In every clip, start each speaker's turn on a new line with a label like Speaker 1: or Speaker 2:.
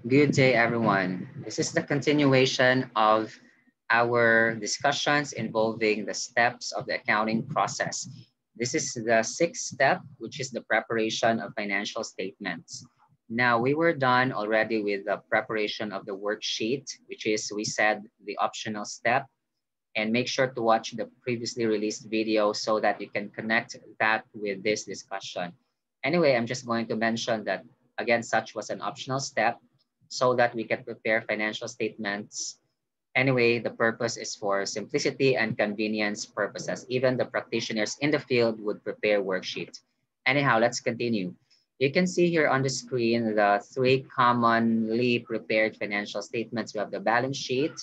Speaker 1: Good day, everyone. This is the continuation of our discussions involving the steps of the accounting process. This is the sixth step, which is the preparation of financial statements. Now, we were done already with the preparation of the worksheet, which is, we said, the optional step. And make sure to watch the previously released video so that you can connect that with this discussion. Anyway, I'm just going to mention that, again, such was an optional step so that we can prepare financial statements. Anyway, the purpose is for simplicity and convenience purposes. Even the practitioners in the field would prepare worksheets. Anyhow, let's continue. You can see here on the screen the three commonly prepared financial statements. We have the balance sheet,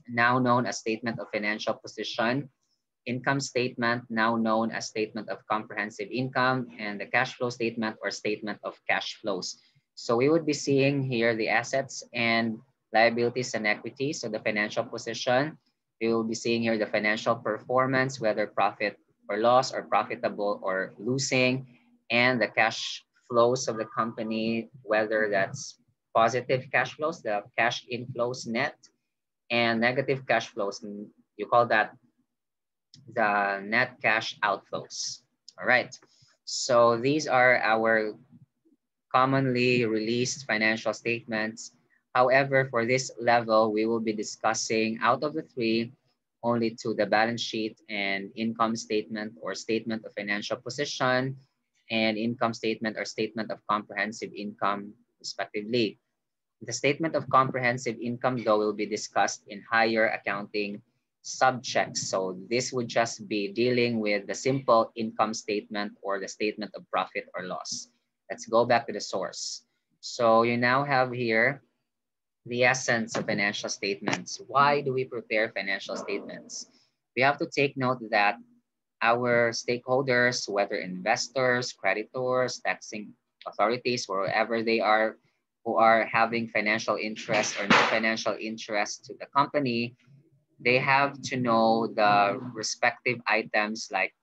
Speaker 1: now known as statement of financial position, income statement, now known as statement of comprehensive income, and the cash flow statement or statement of cash flows. So we would be seeing here the assets and liabilities and equity. So the financial position, we will be seeing here the financial performance, whether profit or loss or profitable or losing, and the cash flows of the company, whether that's positive cash flows, the cash inflows net, and negative cash flows. You call that the net cash outflows. All right. So these are our commonly released financial statements. However, for this level, we will be discussing out of the three, only to the balance sheet and income statement or statement of financial position and income statement or statement of comprehensive income, respectively. The statement of comprehensive income, though, will be discussed in higher accounting subjects. So this would just be dealing with the simple income statement or the statement of profit or loss. Let's go back to the source. So you now have here the essence of financial statements. Why do we prepare financial statements? We have to take note that our stakeholders, whether investors, creditors, taxing authorities, wherever they are, who are having financial interest or no financial interest to the company, they have to know the respective items like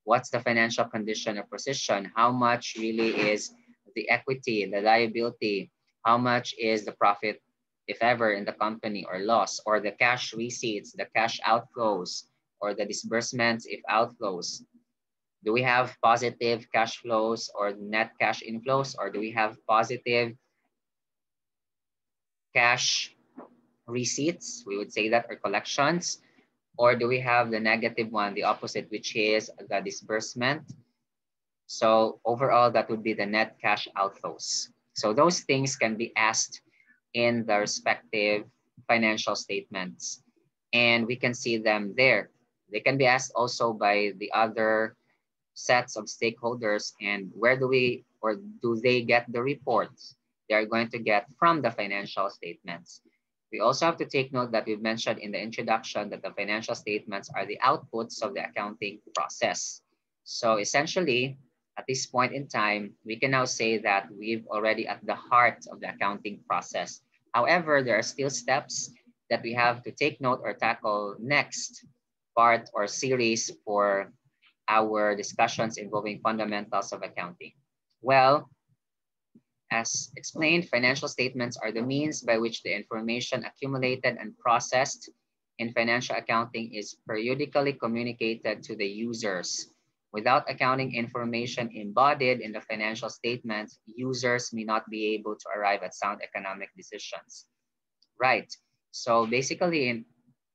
Speaker 1: what's the financial condition or position, how much really is the equity, the liability, how much is the profit, if ever, in the company or loss, or the cash receipts, the cash outflows, or the disbursements if outflows. Do we have positive cash flows or net cash inflows, or do we have positive cash receipts? We would say that, or collections. Or do we have the negative one, the opposite, which is the disbursement? So overall, that would be the net cash outflows. So those things can be asked in the respective financial statements, and we can see them there. They can be asked also by the other sets of stakeholders, and where do we or do they get the reports? They are going to get from the financial statements. We also have to take note that we've mentioned in the introduction that the financial statements are the outputs of the accounting process. So essentially, at this point in time, we can now say that we've already at the heart of the accounting process. However, there are still steps that we have to take note or tackle next part or series for our discussions involving fundamentals of accounting. Well, as explained, financial statements are the means by which the information accumulated and processed in financial accounting is periodically communicated to the users. Without accounting information embodied in the financial statements, users may not be able to arrive at sound economic decisions. Right. So basically, in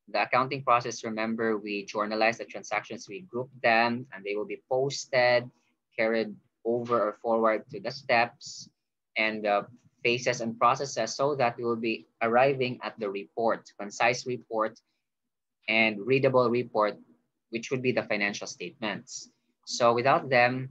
Speaker 1: the accounting process, remember, we journalize the transactions, we group them, and they will be posted, carried over or forward to the steps and phases and processes so that we will be arriving at the report, concise report and readable report, which would be the financial statements. So without them,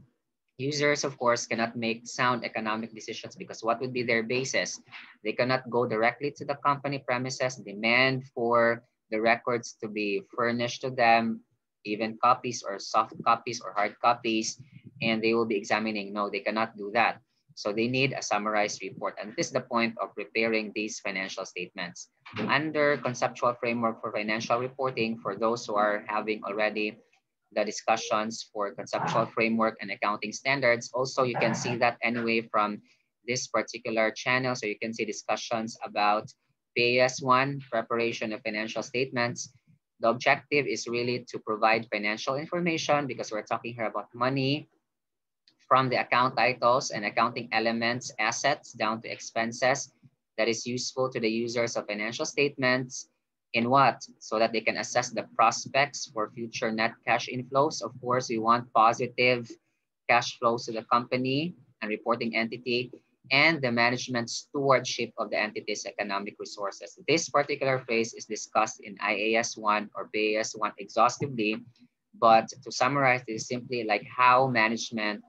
Speaker 1: users, of course, cannot make sound economic decisions because what would be their basis? They cannot go directly to the company premises, demand for the records to be furnished to them, even copies or soft copies or hard copies, and they will be examining. No, they cannot do that. So they need a summarized report. And this is the point of preparing these financial statements. Under conceptual framework for financial reporting, for those who are having already the discussions for conceptual framework and accounting standards, also you can see that anyway from this particular channel. So you can see discussions about PAS1, preparation of financial statements. The objective is really to provide financial information because we're talking here about money, from the account titles and accounting elements, assets down to expenses, that is useful to the users of financial statements. In what? So that they can assess the prospects for future net cash inflows. Of course, we want positive cash flows to the company and reporting entity, and the management stewardship of the entity's economic resources. This particular phrase is discussed in IAS 1 or BAS 1 exhaustively, but to summarize, it is simply like how management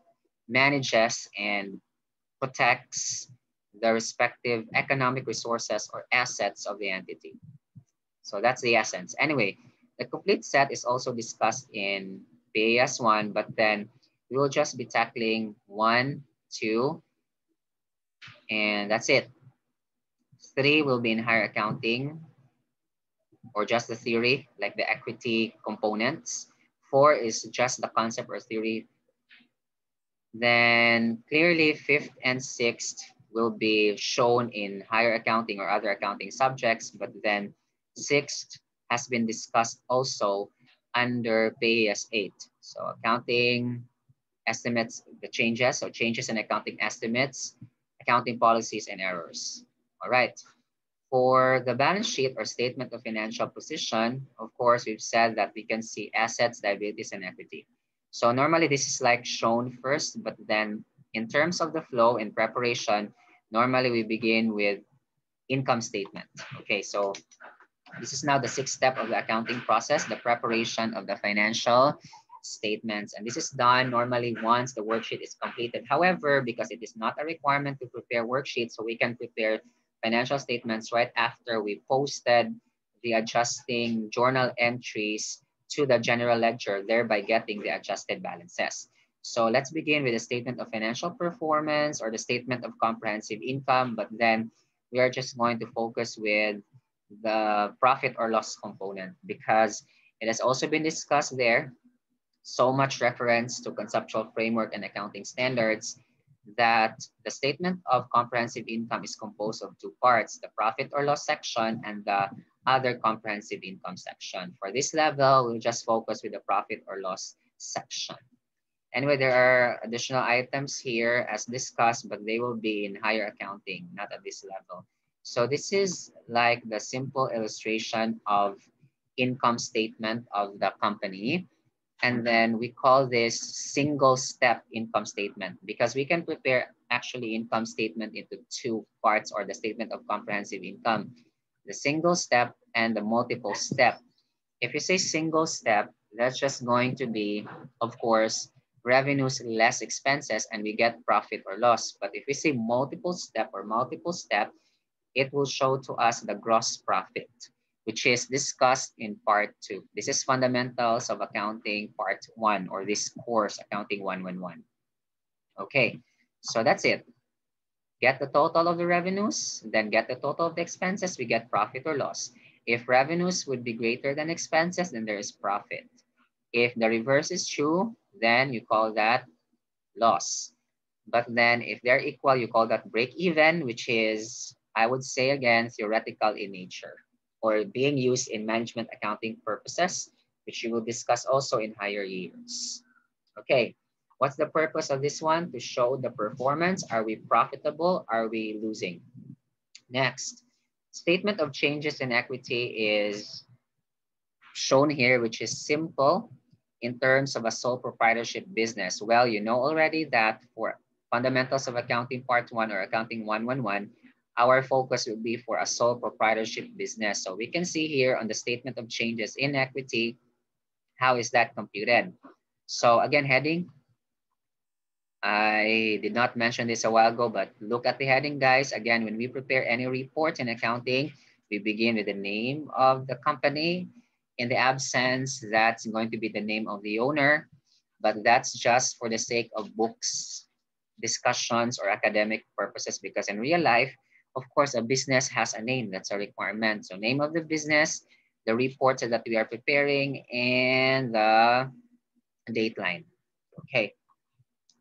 Speaker 1: manages and protects the respective economic resources or assets of the entity. So that's the essence. Anyway, the complete set is also discussed in PAS 1, but then we will just be tackling 1, 2, and that's it. 3 will be in higher accounting or just the theory, like the equity components. 4 is just the concept or theory. Then clearly 5th and 6th will be shown in higher accounting or other accounting subjects, but then 6th has been discussed also under PAS 8. So accounting estimates, the changes, so changes in accounting estimates, accounting policies and errors. All right. For the balance sheet or statement of financial position, of course, we've said that we can see assets, liabilities, and equity. So normally this is like shown first, but then in terms of the flow and preparation, normally we begin with income statement. Okay, so this is now the 6th step of the accounting process, the preparation of the financial statements. And this is done normally once the worksheet is completed. However, because it is not a requirement to prepare worksheets, so we can prepare financial statements right after we posted the adjusting journal entries to the general ledger, thereby getting the adjusted balances. So let's begin with the statement of financial performance or the statement of comprehensive income, but then we are just going to focus with the profit or loss component because it has also been discussed there. So much reference to conceptual framework and accounting standards that the statement of comprehensive income is composed of 2 parts, the profit or loss section and the other comprehensive income section. For this level, we'll just focus with the profit or loss section. Anyway, there are additional items here as discussed, but they will be in higher accounting, not at this level. So this is like the simple illustration of income statement of the company. And then we call this single step income statement because we can prepare actually income statement into 2 parts or the statement of comprehensive income, the single step and the multiple step. If you say single step, that's just going to be, of course, revenues less expenses and we get profit or loss. But if we say multiple step or multiple step, it will show to us the gross profit, which is discussed in part 2. This is fundamentals of accounting part 1 or this course, accounting 111. Okay, so that's it. Get the total of the revenues, then get the total of the expenses, we get profit or loss. If revenues would be greater than expenses, then there is profit. If the reverse is true, then you call that loss. But then if they're equal, you call that break even, which is, I would say again, theoretical in nature or being used in management accounting purposes, which you will discuss also in higher years. Okay, what's the purpose of this one? To show the performance. Are we profitable? Are we losing? Next, statement of changes in equity is shown here, which is simple in terms of a sole proprietorship business. Well, you know already that for fundamentals of accounting part 1 or accounting 111, our focus will be for a sole proprietorship business. So we can see here on the statement of changes in equity, how is that computed? So again, heading, I did not mention this a while ago, but look at the heading, guys. Again, when we prepare any report in accounting, we begin with the name of the company. In the absence, that's going to be the name of the owner, but that's just for the sake of books, discussions, or academic purposes, because in real life, of course, a business has a name. That's a requirement. So name of the business, the reports that we are preparing, and the date line. Okay.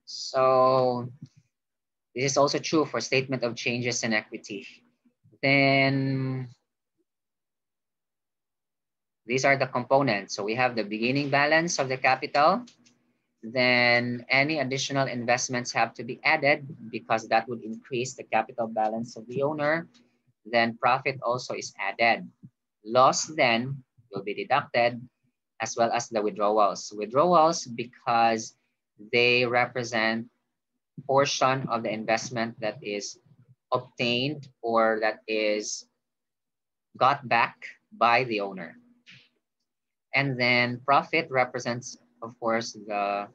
Speaker 1: So This is also true for statement of changes in equity. Then these are the components. So we have the beginning balance of the capital. Then any additional investments have to be added because that would increase the capital balance of the owner. Then profit also is added. Loss then will be deducted, as well as the withdrawals. Withdrawals because they represent portion of the investment that is obtained or that is got back by the owner. And then profit represents, of course, the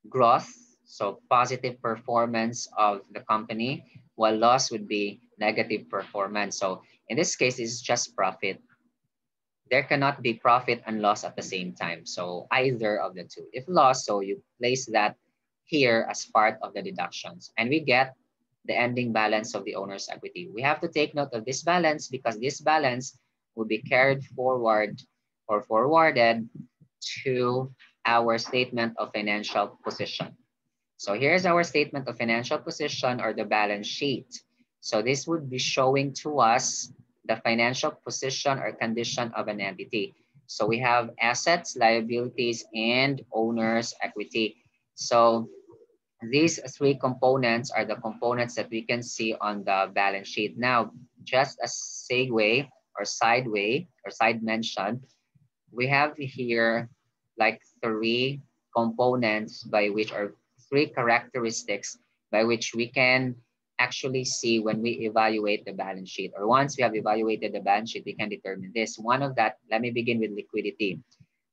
Speaker 1: growth, so positive performance of the company, while loss would be negative performance. So in this case, it's just profit. There cannot be profit and loss at the same time. So either of the two. If loss, so you place that here as part of the deductions. And we get the ending balance of the owner's equity. We have to take note of this balance because this balance will be carried forward or forwarded to our statement of financial position. So here's our statement of financial position or the balance sheet. So this would be showing to us the financial position or condition of an entity. So we have assets, liabilities, and owner's equity. So these three components are the components that we can see on the balance sheet. Now, just a segue or sideway or side mention, we have here like three components by which are three characteristics by which we can actually see when we evaluate the balance sheet, or once we have evaluated the balance sheet, we can determine this. One of that, let me begin with liquidity.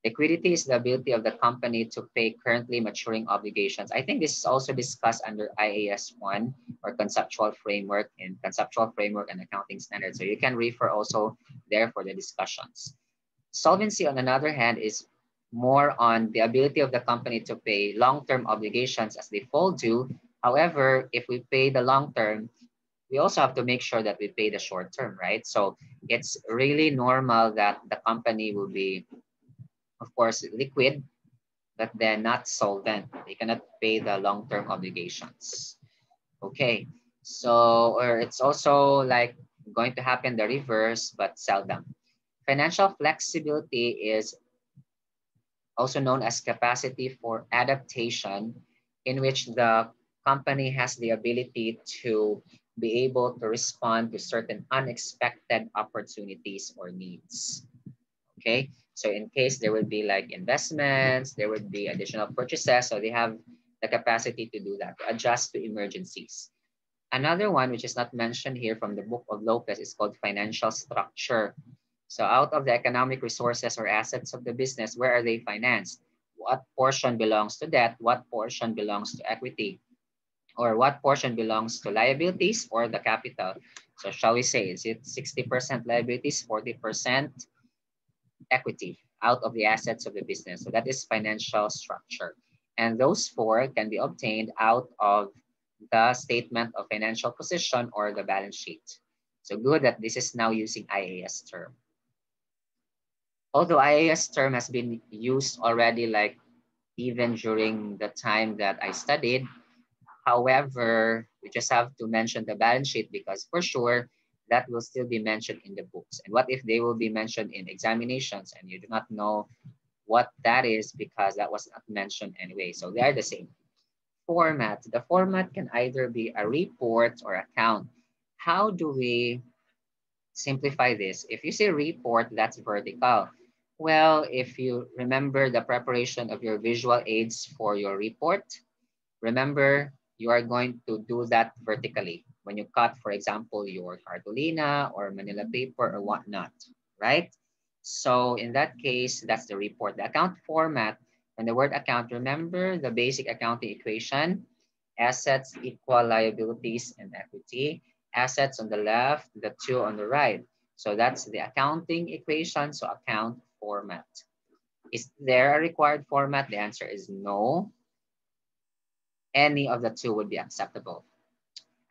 Speaker 1: Liquidity is the ability of the company to pay currently maturing obligations. I think this is also discussed under IAS 1 or conceptual framework and accounting standards. So you can refer also there for the discussions. Solvency, on the other hand, is more on the ability of the company to pay long-term obligations as they fall due. However, if we pay the long-term, we also have to make sure that we pay the short-term, right? So it's really normal that the company will be, of course, liquid, but then not solvent. They cannot pay the long-term obligations. Okay, so or it's also like going to happen the reverse, but seldom. Financial flexibility is also known as capacity for adaptation, in which the company has the ability to be able to respond to certain unexpected opportunities or needs. Okay, so in case there would be like investments, there would be additional purchases, so they have the capacity to do that, to adjust to emergencies. Another one, which is not mentioned here from the book of Lopez, is called financial structure. So out of the economic resources or assets of the business, where are they financed? What portion belongs to debt? What portion belongs to equity? Or what portion belongs to liabilities or the capital? So shall we say, is it 60% liabilities, 40% equity out of the assets of the business? So that is financial structure. And those four can be obtained out of the statement of financial position or the balance sheet. So good that this is now using IAS term. Although IAS term has been used already, like even during the time that I studied, however, we just have to mention the balance sheet because for sure that will still be mentioned in the books. And what if they will be mentioned in examinations and you do not know what that is because that was not mentioned anyway? So they are the same. Format. The format can either be a report or account. How do we simplify this? If you say report, that's vertical. Well, if you remember the preparation of your visual aids for your report, remember you are going to do that vertically when you cut, for example, your cartolina or manila paper or whatnot, right? So in that case, that's the report. The account format, and the word account, remember the basic accounting equation: assets equal liabilities and equity. Assets on the left, the two on the right. So that's the accounting equation, so account format. Is there a required format? The answer is no. Any of the two would be acceptable.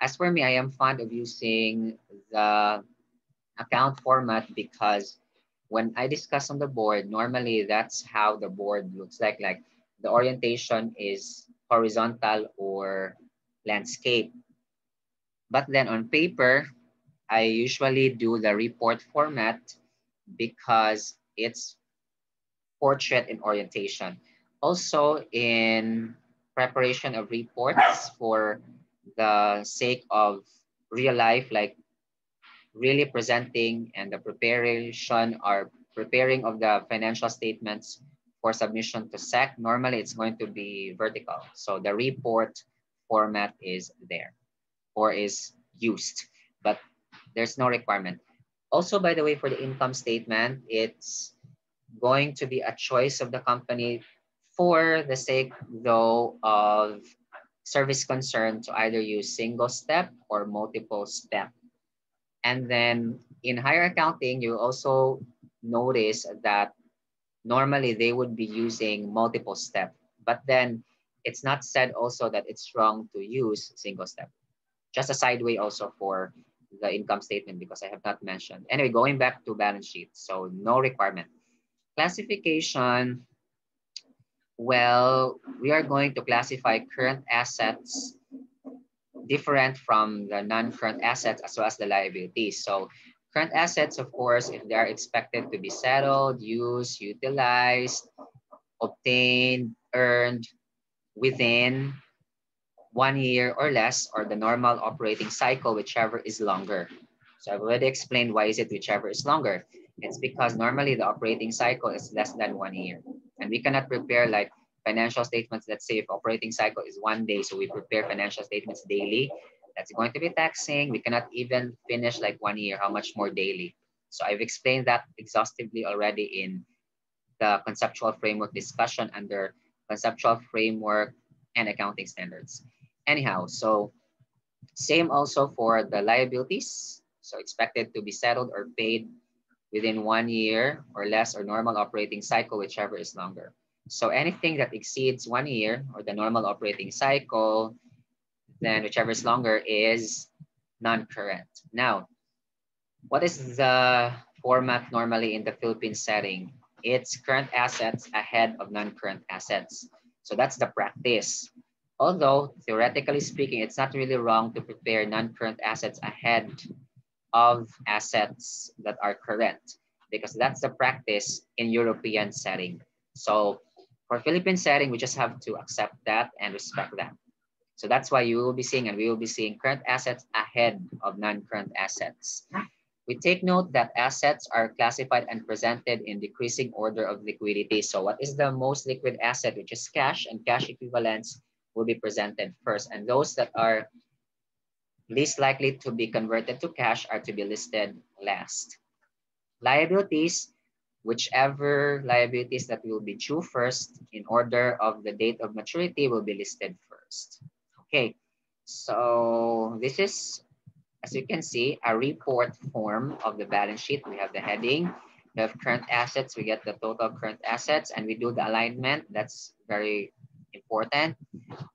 Speaker 1: As for me, I am fond of using the account format because when I discuss on the board, normally that's how the board looks like the orientation is horizontal or landscape. But then on paper, I usually do the report format because it's portrait and orientation. Also in preparation of reports for the sake of real life, like really presenting and the preparation or preparing of the financial statements for submission to SEC, normally it's going to be vertical. So the report format is there or is used, but there's no requirement. Also, by the way, for the income statement, it's going to be a choice of the company for the sake, though, of service concern to either use single step or multiple step. And then in higher accounting, you also notice that normally they would be using multiple step, but then it's not said also that it's wrong to use single step. Just a sideway also for the income statement because I have not mentioned. Anyway, going back to balance sheet, so no requirement. Classification, well, we are going to classify current assets different from the non-current assets as well as the liabilities. So current assets, of course, if they are expected to be settled, used, utilized, obtained, earned within 1 year or less, or the normal operating cycle, whichever is longer. So I've already explained why is it whichever is longer. It's because normally the operating cycle is less than 1 year. And we cannot prepare like financial statements. Let's say if operating cycle is 1 day, so we prepare financial statements daily, that's going to be taxing. We cannot even finish like 1 year, how much more daily. So I've explained that exhaustively already in the conceptual framework discussion under conceptual framework and accounting standards. Anyhow, so same also for the liabilities. So expected to be settled or paid within 1 year or less, or normal operating cycle, whichever is longer. So anything that exceeds 1 year or the normal operating cycle, then whichever is longer is non-current. Now, what is the format normally in the Philippine setting? It's current assets ahead of non-current assets. So that's the practice. Although theoretically speaking, it's not really wrong to prepare non-current assets ahead of assets that are current, because that's the practice in European setting. So for Philippine setting, we just have to accept that and respect that. So that's why you will be seeing, and we will be seeing, current assets ahead of non-current assets. We take note that assets are classified and presented in decreasing order of liquidity. So what is the most liquid asset, which is cash and cash equivalents, will be presented first. And those that are least likely to be converted to cash are to be listed last. Liabilities, whichever liabilities that will be due first in order of the date of maturity will be listed first. Okay, so this is, as you can see, a report form of the balance sheet. We have the heading, we have current assets, we get the total current assets, and we do the alignment. That's very important.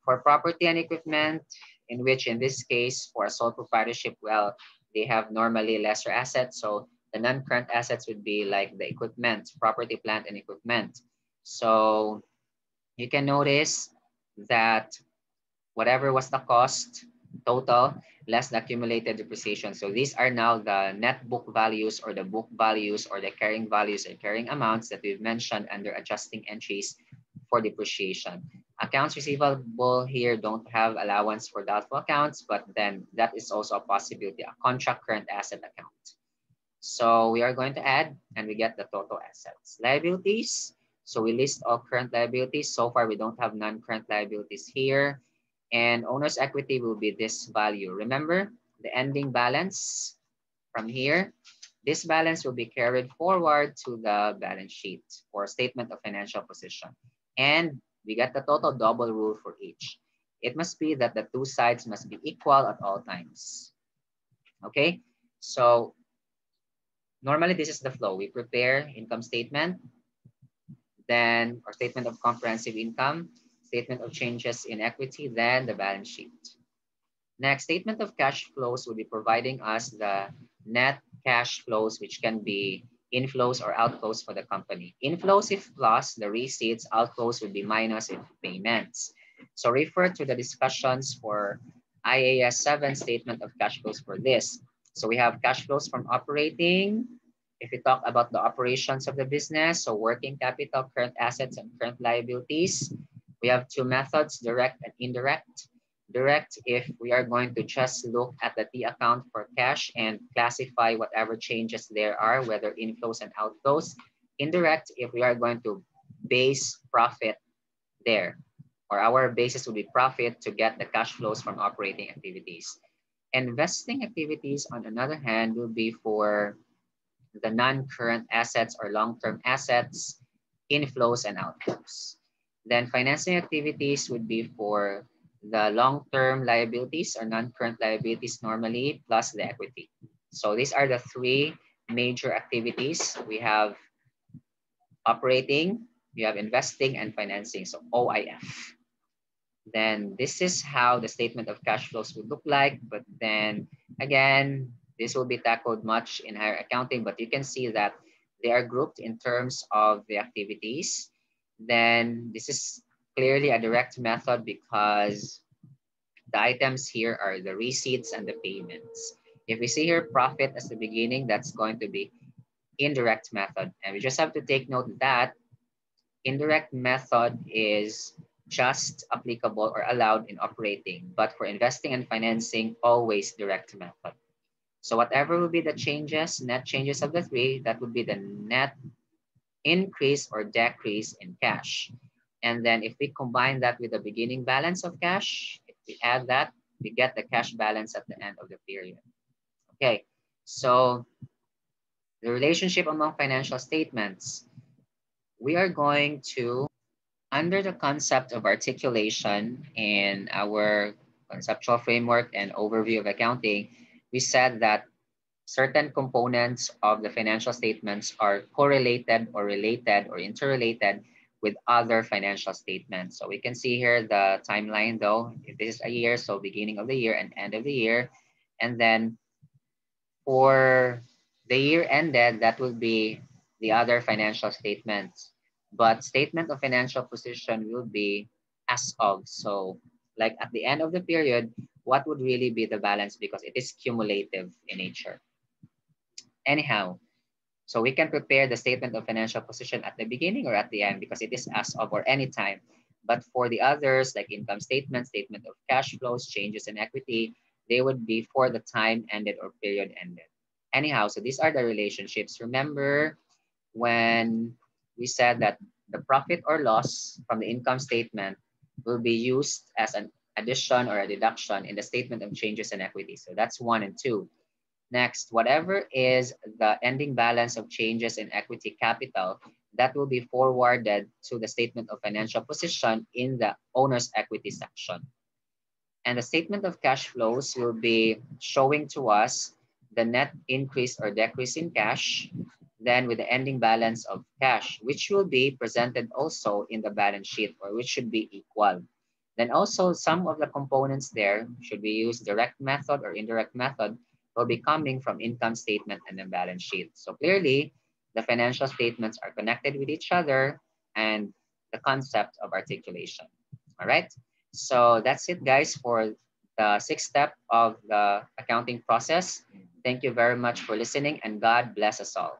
Speaker 1: For property and equipment, in which in this case, for a sole proprietorship, well, they have normally lesser assets. So the non-current assets would be like the equipment, property, plant, and equipment. So you can notice that whatever was the cost total less the accumulated depreciation. So these are now the net book values or the book values or the carrying values and carrying amounts that we've mentioned under adjusting entries for depreciation. Accounts receivable here don't have allowance for doubtful accounts, but then that is also a possibility, a contract current asset account. So we are going to add and we get the total assets. Liabilities, so we list all current liabilities. So far we don't have non-current liabilities here. And owner's equity will be this value. Remember the ending balance from here. This balance will be carried forward to the balance sheet or statement of financial position. And we get the total double rule for each. It must be that the two sides must be equal at all times. Okay, so normally this is the flow. We prepare income statement, then our statement of comprehensive income, statement of changes in equity, then the balance sheet. Next, statement of cash flows will be providing us the net cash flows, which can be inflows or outflows for the company. Inflows if plus the receipts, outflows would be minus if payments. So refer to the discussions for IAS 7 statement of cash flows for this. So we have cash flows from operating. If we talk about the operations of the business, so working capital, current assets, and current liabilities, we have two methods, direct and indirect. Direct, if we are going to just look at the T account for cash and classify whatever changes there are, whether inflows and outflows. Indirect, if we are going to base profit there, or our basis would be profit to get the cash flows from operating activities. Investing activities, on another hand, will be for the non-current assets or long-term assets, inflows and outflows. Then financing activities would be for the long-term liabilities or non-current liabilities normally plus the equity. So these are the three major activities. We have operating, we have investing and financing, so OIF. Then this is how the statement of cash flows would look like. But then again, this will be tackled much in higher accounting, but you can see that they are grouped in terms of the activities. Then this is clearly a direct method because the items here are the receipts and the payments. If we see here profit as the beginning, that's going to be indirect method. And we just have to take note that indirect method is just applicable or allowed in operating, but for investing and financing, always direct method. So whatever will be the changes, net changes of the three, that would be the net increase or decrease in cash. And then if we combine that with the beginning balance of cash, if we add that, we get the cash balance at the end of the period. Okay, so the relationship among financial statements, we are going to, under the concept of articulation in our conceptual framework and overview of accounting, we said that certain components of the financial statements are correlated or related or interrelated with other financial statements. So we can see here the timeline though, if this is a year, so beginning of the year and end of the year. And then for the year ended, that will be the other financial statements. But statement of financial position will be as of. So like at the end of the period, what would really be the balance because it is cumulative in nature. Anyhow, so we can prepare the statement of financial position at the beginning or at the end because it is as of or any time. But for the others, like income statement, statement of cash flows, changes in equity, they would be for the time ended or period ended. Anyhow, so these are the relationships. Remember when we said that the profit or loss from the income statement will be used as an addition or a deduction in the statement of changes in equity. So that's 1 and 2. Next, whatever is the ending balance of changes in equity capital, that will be forwarded to the statement of financial position in the owner's equity section. And the statement of cash flows will be showing to us the net increase or decrease in cash, then with the ending balance of cash, which will be presented also in the balance sheet, or which should be equal. Then also some of the components there, should we use direct method or indirect method, will be coming from income statement and the balance sheet. So clearly, the financial statements are connected with each other and the concept of articulation. All right. So that's it, guys, for the 6th step of the accounting process. Thank you very much for listening, and God bless us all.